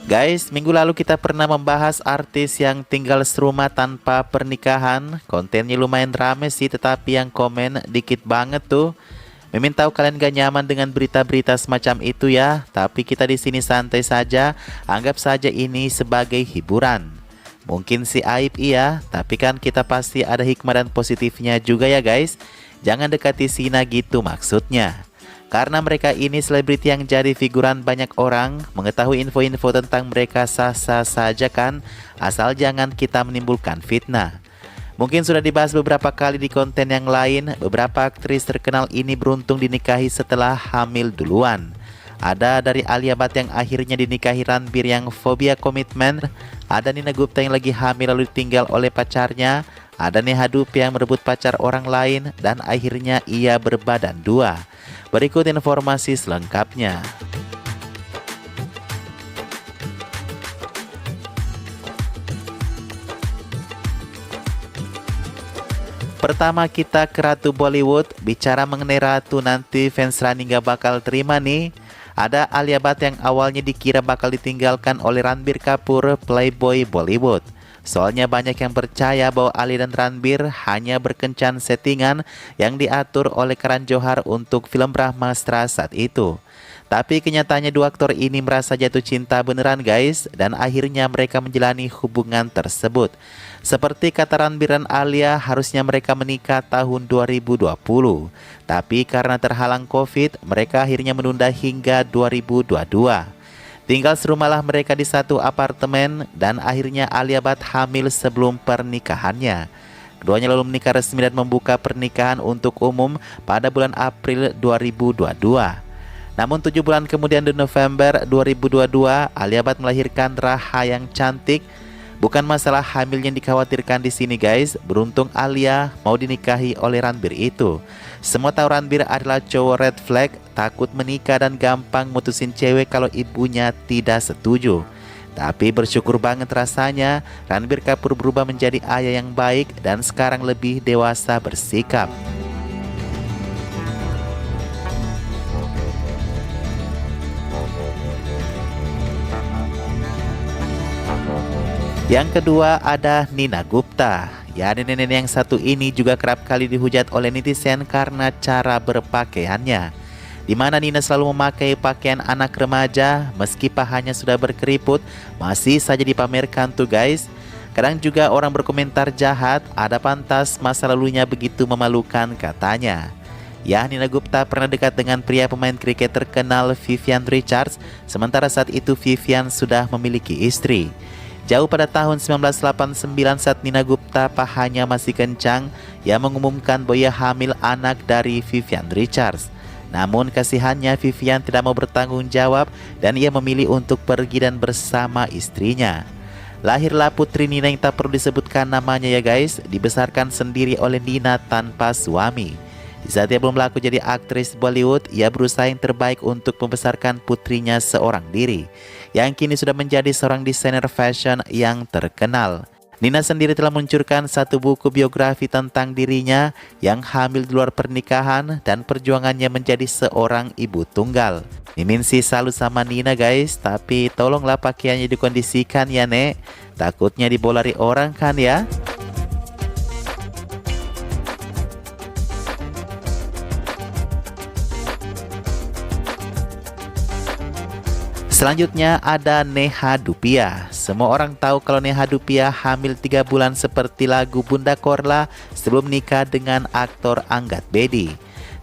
Guys, minggu lalu kita pernah membahas artis yang tinggal serumah tanpa pernikahan. Kontennya lumayan rame sih, tetapi yang komen dikit banget tuh. Mimin tahu kalian gak nyaman dengan berita-berita semacam itu ya, tapi kita di sini santai saja, anggap saja ini sebagai hiburan. Mungkin sih aib iya, tapi kan kita pasti ada hikmah dan positifnya juga ya guys. Jangan dekati Sina gitu maksudnya. Karena mereka ini selebriti yang jadi figuran banyak orang, mengetahui info-info tentang mereka sah-sah saja kan, asal jangan kita menimbulkan fitnah. Mungkin sudah dibahas beberapa kali di konten yang lain, beberapa aktris terkenal ini beruntung dinikahi setelah hamil duluan. Ada dari Alia Bhatt yang akhirnya dinikahi Ranbir yang fobia komitmen, ada Nina Gupta yang lagi hamil lalu ditinggal oleh pacarnya, ada Neha Dupi yang merebut pacar orang lain, dan akhirnya ia berbadan dua. Berikut informasi selengkapnya. Pertama kita ke Ratu Bollywood. Bicara mengenai Ratu, nanti fans Rani gak bakal terima nih. Ada Alia Bhatt yang awalnya dikira bakal ditinggalkan oleh Ranbir Kapoor, playboy Bollywood. Soalnya banyak yang percaya bahwa Ali dan Ranbir hanya berkencan settingan yang diatur oleh Karan Johar untuk film Brahmastra saat itu. Tapi kenyataannya dua aktor ini merasa jatuh cinta beneran guys, dan akhirnya mereka menjalani hubungan tersebut. Seperti kata Ranbir dan Alia, harusnya mereka menikah tahun 2020. Tapi karena terhalang COVID, mereka akhirnya menunda hingga 2022. Tinggal serumahlah mereka di satu apartemen, dan akhirnya Alia Bhatt hamil sebelum pernikahannya. Keduanya lalu menikah resmi dan membuka pernikahan untuk umum pada bulan April 2022. Namun 7 bulan kemudian di November 2022, Alia Bhatt melahirkan Raha yang cantik. Bukan masalah hamil yang dikhawatirkan di sini guys, beruntung Alia mau dinikahi oleh Ranbir itu. Semua tahu Ranbir adalah cowok red flag, takut menikah dan gampang mutusin cewek kalau ibunya tidak setuju. Tapi bersyukur banget rasanya, Ranbir Kapoor berubah menjadi ayah yang baik dan sekarang lebih dewasa bersikap. Yang kedua ada Nina Gupta. Ya, nenek-nenek yang satu ini juga kerap kali dihujat oleh netizen karena cara berpakaiannya. Di mana Nina selalu memakai pakaian anak remaja, meski pahanya sudah berkeriput, masih saja dipamerkan tuh guys. Kadang juga orang berkomentar jahat, ada pantas masa lalunya begitu memalukan katanya. Ya, Nina Gupta pernah dekat dengan pria pemain kriket terkenal Vivian Richards, sementara saat itu Vivian sudah memiliki istri. Jauh pada tahun 1989 saat Nina Gupta pahanya masih kencang, ia mengumumkan bahwa ia hamil anak dari Vivian Richards. Namun kasihannya Vivian tidak mau bertanggung jawab dan ia memilih untuk pergi dan bersama istrinya. Lahirlah putri Nina yang tak perlu disebutkan namanya ya guys, dibesarkan sendiri oleh Nina tanpa suami. Di saat ia belum laku jadi aktris Bollywood, ia berusaha yang terbaik untuk membesarkan putrinya seorang diri, yang kini sudah menjadi seorang desainer fashion yang terkenal. Nina sendiri telah meluncurkan satu buku biografi tentang dirinya yang hamil di luar pernikahan dan perjuangannya menjadi seorang ibu tunggal. Mimin sih salut sama Nina guys, tapi tolonglah pakaiannya dikondisikan ya nek, takutnya dibolari orang kan ya. Selanjutnya ada Neha Dupia. Semua orang tahu kalau Neha Dupia hamil 3 bulan seperti lagu Bunda Korla sebelum nikah dengan aktor Anggat Bedi.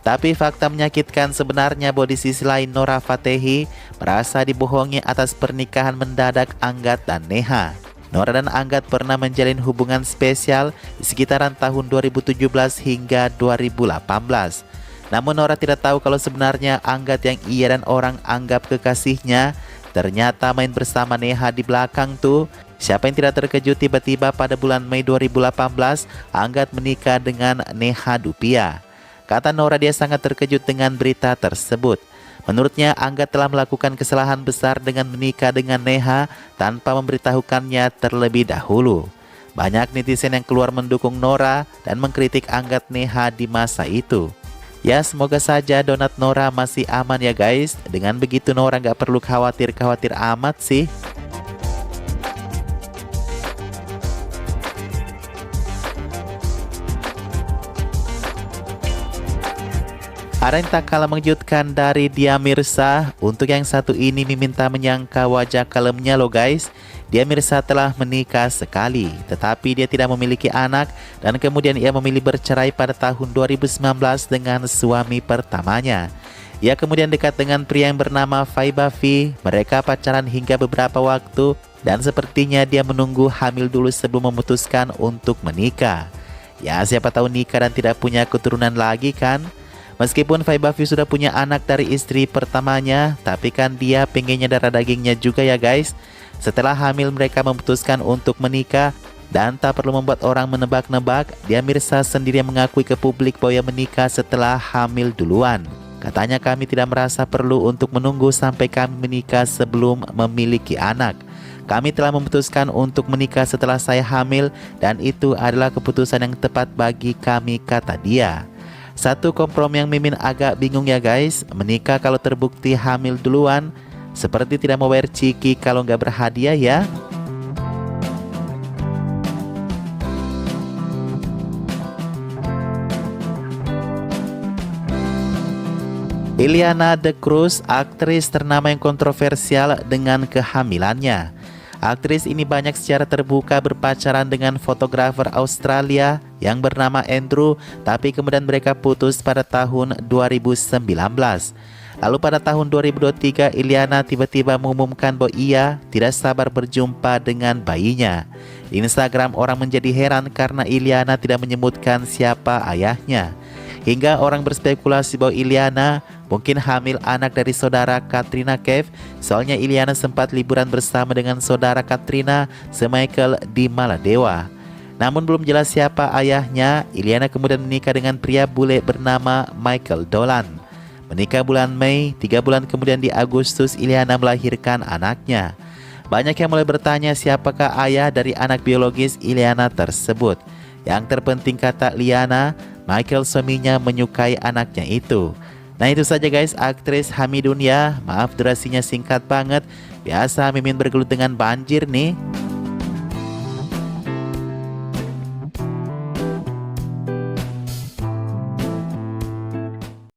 Tapi fakta menyakitkan sebenarnya bahwa di sisi lain Nora Fatehi merasa dibohongi atas pernikahan mendadak Anggat dan Neha. Nora dan Anggat pernah menjalin hubungan spesial di sekitaran tahun 2017 hingga 2018. Namun Nora tidak tahu kalau sebenarnya Anggat yang ia dan orang anggap kekasihnya ternyata main bersama Neha di belakang tuh. Siapa yang tidak terkejut tiba-tiba pada bulan Mei 2018 Anggat menikah dengan Neha Dupia. Kata Nora dia sangat terkejut dengan berita tersebut. Menurutnya Anggat telah melakukan kesalahan besar dengan menikah dengan Neha tanpa memberitahukannya terlebih dahulu. Banyak netizen yang keluar mendukung Nora dan mengkritik Anggat Neha di masa itu. Ya semoga saja donat Nora masih aman ya guys. Dengan begitu Nora gak perlu khawatir amat sih. Ada yang tak kalah mengejutkan dari dia Mirsa. Untuk yang satu ini Mimin tak menyangka wajah kalemnya loh guys. Dia Mirsa telah menikah sekali, tetapi dia tidak memiliki anak dan kemudian ia memilih bercerai pada tahun 2019 dengan suami pertamanya. Ia kemudian dekat dengan pria yang bernama Faiba V. Mereka pacaran hingga beberapa waktu dan sepertinya dia menunggu hamil dulu sebelum memutuskan untuk menikah. Ya, siapa tahu nikah dan tidak punya keturunan lagi kan? Meskipun Faiba V sudah punya anak dari istri pertamanya, tapi kan dia pengennya darah dagingnya juga ya guys. Setelah hamil mereka memutuskan untuk menikah dan tak perlu membuat orang menebak-nebak, dia Mirsa sendiri mengakui ke publik bahwa ia menikah setelah hamil duluan. Katanya, kami tidak merasa perlu untuk menunggu sampai kami menikah sebelum memiliki anak. Kami telah memutuskan untuk menikah setelah saya hamil dan itu adalah keputusan yang tepat bagi kami, kata dia. Satu kompromi yang Mimin agak bingung ya guys, menikah kalau terbukti hamil duluan, seperti tidak mau bayar ciki kalau nggak berhadiah ya. Ileana The Cruz, aktris ternama yang kontroversial dengan kehamilannya. Aktris ini banyak secara terbuka berpacaran dengan fotografer Australia yang bernama Andrew, tapi kemudian mereka putus pada tahun 2019. Lalu pada tahun 2023, Ileana tiba-tiba mengumumkan bahwa ia tidak sabar berjumpa dengan bayinya. Di Instagram orang menjadi heran karena Ileana tidak menyebutkan siapa ayahnya. Hingga orang berspekulasi bahwa Ileana mungkin hamil anak dari saudara Katrina Kaif. Soalnya Ileana sempat liburan bersama dengan saudara Katrina se-Michael di Maladewa. Namun belum jelas siapa ayahnya. Ileana kemudian menikah dengan pria bule bernama Michael Dolan. Menikah bulan Mei, 3 bulan kemudian di Agustus Ileana melahirkan anaknya. Banyak yang mulai bertanya siapakah ayah dari anak biologis Ileana tersebut. Yang terpenting, kata Liana, Michael suaminya menyukai anaknya itu. Nah itu saja guys, aktris Hamidun ya. Maaf durasinya singkat banget. Biasa Mimin bergelut dengan banjir nih.